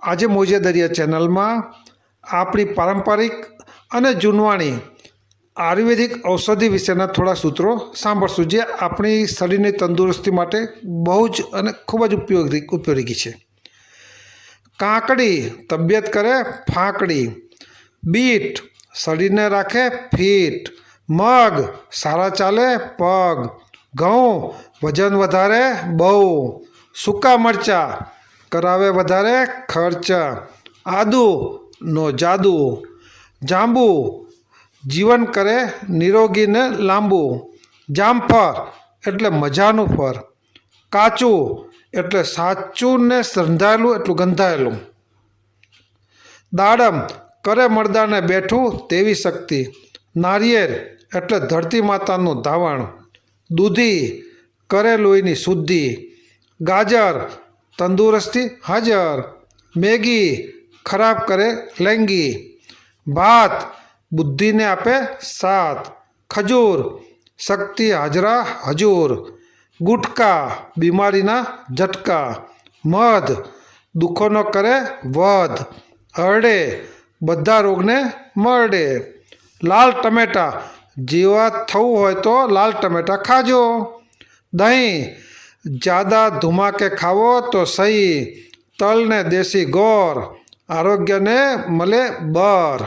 આજે મોજે દરિયા ચેનલમાં આપણી પારંપરિક અને જૂનવાણી આયુર્વેદિક ઔષધિ વિશેના થોડા સૂત્રો સાંભળશું, જે આપણી શરીરની તંદુરસ્તી માટે બહુ જ અને ખૂબ જ ઉપયોગી છે. કાકડી તબિયત કરે ફાંકડી, બીટ શરીરને રાખે ફિટ, મગ સારા ચાલે પગ, ઘઉં વજન વધારે બહુ, સૂકા મરચાં કરાવે વધારે ખર્ચ, આદુનો જાદુ, જાંબુ જીવન કરે નિરોગી ને લાંબુ, જામફળ એટલે મજાનું ફળ, કાચું એટલે સાચું ને સંધાયેલું એટલું ગંધાયેલું, દાડમ કરે મરદાને બેઠું તેવી શક્તિ, નારિયેળ એટલે ધરતી માતાનું ધાવણ, દૂધી કરે લોહીની શુદ્ધિ, ગાજર તંદુરસ્તી હાજર, મેગી ખરાબ કરે લેંગી, ભાત બુદ્ધિને આપે સાથ, ખજૂર શક્તિ હાજરા હજૂર, ગુટકા બીમારીના ઝટકા, મધ દુઃખોનો કરે વધ, હરડે બધા રોગને મરડે, લાલ ટમેટા જેવા થવું હોય તો લાલ ટમેટા ખાજો, દહીં જ્યાદા ધુમાકે ખાવો તો સહી, તલને દેશી ગોળ આરોગ્યને મળે બર.